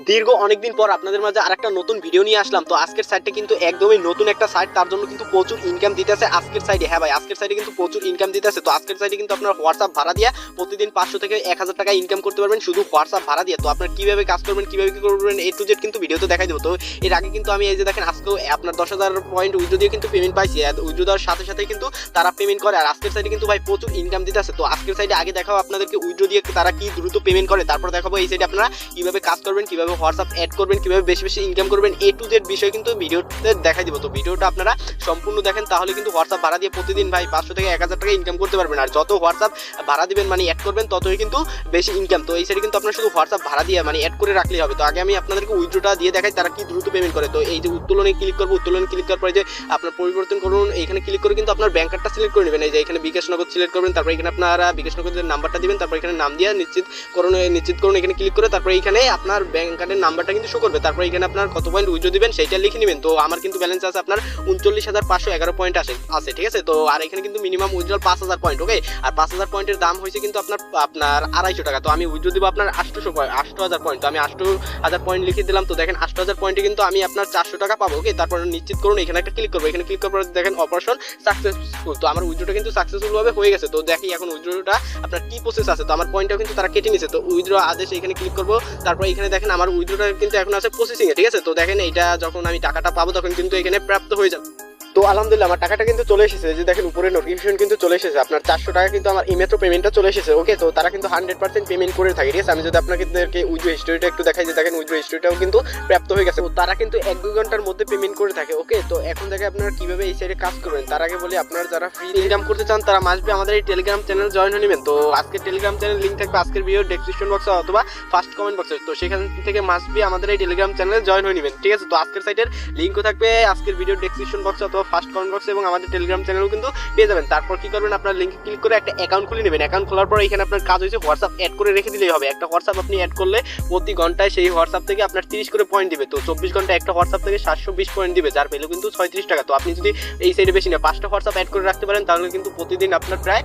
দীর্ঘ অনেকদিন পর আপনাদের মাঝে আরেকটা নতুন ভিডিও নিয়ে আসলাম। তো আজকের সাইটটা কিন্তু একদমই নতুন একটা সাইট, তার জন্য কিন্তু প্রচুর ইনকাম দিতেছে আজকের সাইটে। হ্যাঁ ভাই, আজকের সাইটে কিন্তু প্রচুর ইনকাম দিতেছে। তো আজকের সাইটে কিন্তু আপনার হোয়াটসঅ্যাপ ভাড়া দিয়ে প্রতিদিন 500 থেকে 1000 টাকা ইনকাম করতে পারবেন শুধু হোয়াটসঅ্যাপ ভাড়া দিয়ে। তো আপনার কিভাবে কাজ করবেন, কিভাবে কি করবেন, এ টু জেড কিন্তু ভিডিওতে দেখাই দেবো। তো এর আগে কিন্তু আমি এই যে দেখেন আজকেও আপনার 10,000 পয়েন্ট উইথড্র দিয়ে কিন্তু পেমেন্ট পাইছি। উইথড্র দেওয়ার সাথে সাথে কিন্তু তারা পেমেন্ট করে। আর আজকের সাইটে কিন্তু ভাই প্রচুর ইনকাম দিতেছে। তো আজকের সাইটে আগে দেখাবো আপনাদেরকে উইথড্র দিয়ে তারা কি দ্রুত পেমেন্ট করে, তারপর দেখাবো এই সাইটে আপনারা কিভাবে কাজ করবেন, কিভাবে হোয়াটসঅ্যাপ অ্যাড করবেন, কিভাবে বেশি বেশি ইনকাম করবেন, এ টু জেড বিষয় কিন্তু ভিডিওতে দেখাই দিব। তো ভিডিওটা আপনারা সম্পূর্ণ দেখেন, তাহলে কিন্তু হোয়াটসঅ্যাপ ভাড়া দিয়ে প্রতিদিন ভাই 500 থেকে 1000 টাকা ইনকাম করতে পারবেন। আর যত হোয়াটসঅ্যাপ ভাড়া দিবেন মানে অ্যাড করবেন ততই কিন্তু বেশি ইনকাম। তো এই সাইডে কিন্তু আপনার শুধু হোয়াটসঅ্যাপ ভাড়া দিয়ে মানে অ্যাড করে রাখলেই হবে। তো আগে আমি আপনাদেরকে উইথড্রটা দিয়ে দেখাই তারা কি দ্রুত পেমেন্ট করে। তো এই যে উত্তোলনে ক্লিক করবো, উত্তোলনে ক্লিক করার পরে যে আপনার পরিবর্তন করুন, এইখানে ক্লিক করে কিন্তু আপনার ব্যাংক কার্ডটা সিলেক্ট করে নেবেন। এই যে এখানে বিকাশ নগদ সিলেক্ট করবেন, তারপর এখানে আপনারা বিকাশ নগদের নাম্বারটা দিবেন, তারপর এখানে নাম দিয়ে নিশ্চিত করুন, এখানে ক্লিক করে তারপর এখানে আপনার ব্যাংক কার্ডের নাম্বারটা কিন্তু শো করবে। তারপর এখানে আপনার কত পয়েন্ট উইথড্র দিবেন সেটা লিখে নেবেন। তো আমার কিন্তু ব্যালেন্স আছে আপনার 39,511 পয়েন্ট আছে, ঠিক আছে। তো আর এখানে কিন্তু মিনিমাম উইথড্রল 5000 পয়েন্ট, ওকে। আর 5000 পয়েন্টের দাম হয়েছে কিন্তু আপনার 250 টাকা। তো আমি উইথড্র দিব আপনার 8000 পয়েন্ট। তো আমি 8000 পয়েন্ট লিখে দিলাম। তো দেখেন 8000 পয়েন্টে কিন্তু আমি আপনার 400 টাকা পাবো, ওকে। তারপর নিশ্চিত করুন, এখানে একটা ক্লিক করবো, এখানে ক্লিক করার পর দেখেন অপারেশন সাকসেসফুল। তো আমার উইথড্রটা কিন্তু সাকসেসফুল ভাবে হয়ে গেছে। তো দেখি এখন উইথড্রটা আপনার কি প্রসেস আছে। তো আমার পয়েন্টটাও কিন্তু তারা কেটে নিছে। তো উইথড্র আদেশ এখানে ক্লিক করবো, তারপর এখানে দেখেন আমার উইথড্রটা কিন্তু এখন আছে প্রসেসিং এ, ঠিক আছে। তো দেখেন এইটা যখন আমি টাকাটা পাবো তখন কিন্তু এখানে প্রাপ্ত হয়ে যাবে। তো আলহামদুলিল্লাহ আমার টাকাটা কিন্তু চলে এসেছে। যে দেখেন উপরে নোটিফিকেশন কিন্তু চলে এসেছে, আপনার 400 টাকা কিন্তু আমার ইমেট্রো পেমেন্টটা চলে এসেছে, ওকে। তো তারা কিন্তু 100% পেমেন্ট করে থাকে, ঠিক আছে। আমি যদি আপনাদেরকে উইথড্র হিস্টোরিটা একটু দেখাই, যে দেখেন উইথড্র হিস্টোরিটাও কিন্তু প্রাপ্ত হয়ে গেছে। তো তারা কিন্তু 1-2 ঘন্টার মধ্যে পেমেন্ট করে থাকে, ওকে। তো এখন থেকে আপনারা কিভাবে এই সাইডে কাজ করবেন তার আগে বলি, আপনারা যারা ফ্রি ইনকাম করতে চান তারা মাসবে আমাদের এই টেলিগ্রাম চ্যানেল জয়েন হয়ে নেবেন। তো আজকের টেলিগ্রাম চ্যানেল লিঙ্ক থাকবে আজকের ভিডিও ডেসক্রিপশন বক্সে অথবা ফার্স্ট কমেন্ট বক্সে। তো সেখান থেকে মাসবে আমাদের এই টেলিগ্রাম চ্যানেলে জয়েন হয়ে নেবেন, ঠিক আছে। তো আজকের সাইটের লিঙ্কও থাকবে আজকের ভিডিও ডেসক্রিপশন বক্সে অথবা ফার্স্ট কমেন্ট বক্সে, এবং আমাদের টেলিগ্রাম চ্যানেলও কিন্তু পেয়ে যাবেন। তারপর কি করবেন, আপনার লিঙ্কে ক্লিক করে একটা অ্যাকাউন্ট খুলে নেবেন। অ্যাকাউন্ট খোলার পর এখানে আপনার কাজ হয়েছে হোয়াটসঅ্যাপ অ্যাড করে রেখে দিলেই হবে। একটা হোয়াটসঅ্যাপ আপনি অ্যাড করলে প্রতি ঘন্টায় সেই হোয়াটসঅ্যাপ থেকে আপনার 30 করে পয়েন্ট দিবে। তো 24 ঘন্টা একটা হোয়াটসঅ্যাপ থেকে 720 পয়েন্ট দিবে, যার ভ্যালু কিন্তু 36 টাকা। তো আপনি যদি এই সাইডে বেশি না 5টা হোয়াটসঅ্যাপ অ্যাড করে রাখতে পারেন তাহলে কিন্তু প্রতিদিন আপনার প্রায়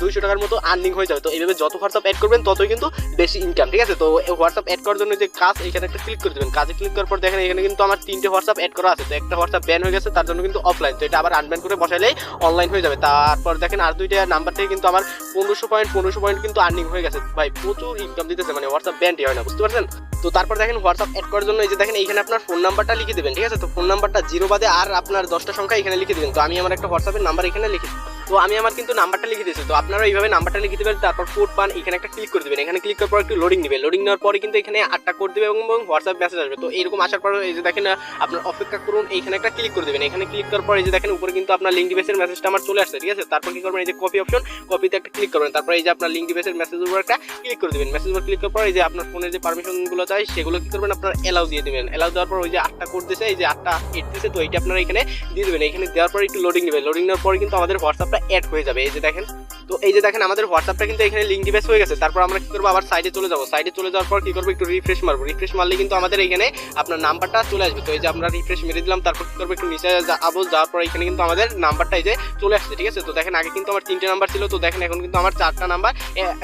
200 টাকার মতো আর্নিং হয়ে যাবে। তো এইভাবে যত হোয়াটসঅ্যাপ অ্যাড করবেন ততই কিন্তু বেশি ইনকাম, ঠিক আছে। তো হোয়াটসঅ্যাপ অ্যাড করার জন্য যে কাজ, এখানে একটা ক্লিক করে দেবেন। কাজে ক্লিক করার পর দেখেন এখানে কিন্তু আমার 3টে হোয়াটসঅ্যাপ অ্যাড করা আছে। তো একটা হোয়াটসঅ্যাপ ব্যান হয়ে গেছে, তার জন্য কিন্তু অফলাইন। তো এটা আবার আনব্যান করে বসাইলেই অনলাইন হয়ে যাবে। তারপর দেখেন আর 2টা নাম্বার থেকে কিন্তু আমার 1500 পয়েন্ট কিন্তু আর্নিং হয়ে গেছে। ভাই প্রচুর ইনকাম দিতেছে, মানে হোয়াটসঅ্যাপ ব্যান্ডই হয় না, বুঝতে পারছেন। তো তারপর দেখেন হোয়াটসঅ্যাপ অ্যাড করার জন্য এই যে দেখেন এইখানে আপনার ফোন নাম্বারটা লিখে দেবেন, ঠিক আছে। তো ফোন নাম্বারটা 0 বাদে আর আপনার 10টা সংখ্যা এখানে লিখে দেবেন। তো আমি আমার একটা হোয়াটসঅ্যাপের নাম্বার এখানে লিখে, তো আমি আমার কিন্তু নাম্বারটা লিখে দিয়েছি। তো আপনারা এইভাবে নাম্বারটা লিখে দেবেন, তারপর কোড পান, এখানে একটা ক্লিক করে দেবেন। এখানে ক্লিক করার পর একটু লোডিং নেবে, লোডিং নেওয়ার পরে কিন্তু এখানে 8টা কোড দেবে এবং হোয়াটসঅ্যাপ মেসেজ আসবে। তো এরকম আসার পর এই যে দেখেন আপনার অপেক্ষা করুন, এইখানে একটা ক্লিক করে দেবেন। এখানে ক্লিক করার পর এই যে দেখেন উপরে কিন্তু আপনার লিঙ্ক ডিভাইসের মেসেজটা আমার চলে আসছে, ঠিক আছে। তারপর কি করবেন, এই যে কপি অপশন, কপিতে একটা ক্লিক করবেন। তারপর এই যে আপনার লিঙ্ক ডিভাইসের মেসেজের উপর একটা ক্লিক করে দেবেন। মেসেজের উপর ক্লিক করার পর এই যে আপনার ফোনের যে পারমিশনগুলো চাই সেগুলো কি করবেন, আপনার এলাও দিয়ে দেবেন। এলাও দেওয়ার পর ওই যে 8টা কোড দিয়েছে, এই যে 8টা এড দিয়েছে, তো এইটা আপনারা এখানে দিয়ে দেবেন। এখানে দেওয়ার পর একটু লোডিং নেবে, লোডিং নেওয়ার পর কিন্তু আমাদের হোয়াটসঅ্যাপটা অ্যাড হয়ে যাবে। এই যে দেখেন, তো এই যে দেখেন আমাদের হোয়াটসঅ্যাপটা কিন্তু এখানে লিঙ্ক ডিভাইস হয়ে গেছে। তারপর আমরা কি করবো, আবার সাইডে চলে যাবো। সাইডে চলে যাওয়ার পর কি করবো, একটু রিফ্রেশ মারবো। রিফ্রেশ মারলে কিন্তু আমাদের এখানে আপনার নাম্বারটা চলে আসবে। তো এই যে আমরা রিফ্রেশ মেরে দিলাম, তারপর কি করবো, একটু নিচে যাবো। যাওয়ার পর এখানে কিন্তু আমাদের নাম্বারটা এই যে চলে আসছে, ঠিক আছে। তো দেখেন আগে কিন্তু আমার 3টে নাম্বার ছিল, তো দেখেন এখন কিন্তু আমার 4টা নাম্বার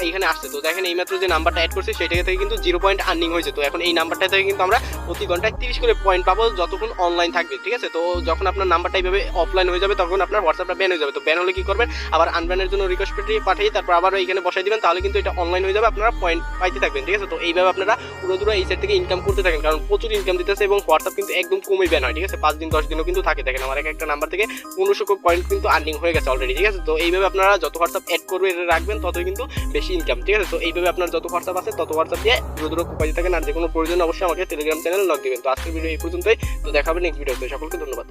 এখানে আসছে। তো দেখেন এইমাত্র যে নাম্বারটা অ্যাড করছে সেটা থেকে কিন্তু 0 পয়েন্ট আর্নিং হয়েছে। তো এখন এই নাম্বারটা থেকে কিন্তু আমরা প্রতি ঘন্টায় 30 করে পয়েন্ট পাবো যতক্ষণ অনলাইন থাকবে, ঠিক আছে। তো যখন আপনার নাম্বারটা এইভাবে অফলাইন হয়ে যাবে তখন আপনার হোয়াটসঅ্যাপটা ব্যান হয়ে যাবে। তো ব্যান হলে কি করবেন, আবার আনব্যানের জন্য রিকোয়েস্ট পাঠিয়ে তারপর আবার এখানে বসাই দিবেন, তাহলে কিন্তু এটা অনলাইন হয়ে যাবে, আপনারা পয়েন্ট পাইতে থাকবেন, ঠিক আছে। তো এইভাবে আপনারা পুরো এই সাইড থেকে ইনকাম করতে থাকেন, কারণ প্রচুর ইনকাম দিতেছে এবং হোয়াটসঅ্যাপ কিন্তু একদম কমই ব্যান হয়, ঠিক আছে। 5 দিন 10 দিনও কিন্তু থাকে। দেখেন আমার একটা নাম্বার থেকে 1500 পয়েন্ট কিন্তু আর্নিং হয়ে গেছে অলরেডি, ঠিক আছে। তো এইভাবে আপনারা যত হোয়াটসঅ্যাপ অ্যাড করবে রাখবেন ততই কিন্তু বেশি ইনকাম, ঠিক আছে। তো এইভাবে আপনার যত হোয়াটসঅ্যাপ আছে তত হোয়াটসঅ্যাপ দিয়ে দ্রুত পাইতে থাকেন। আর যে কোনো প্রয়োজন অবশ্যই আমাকে টেলিগ্রাম চ্যানেল লগ দিবেন। তো আজকের ভিডিও এই পর্যন্তই। তো দেখা হবে নেক্সট ভিডিওতে। সকলকে ধন্যবাদ।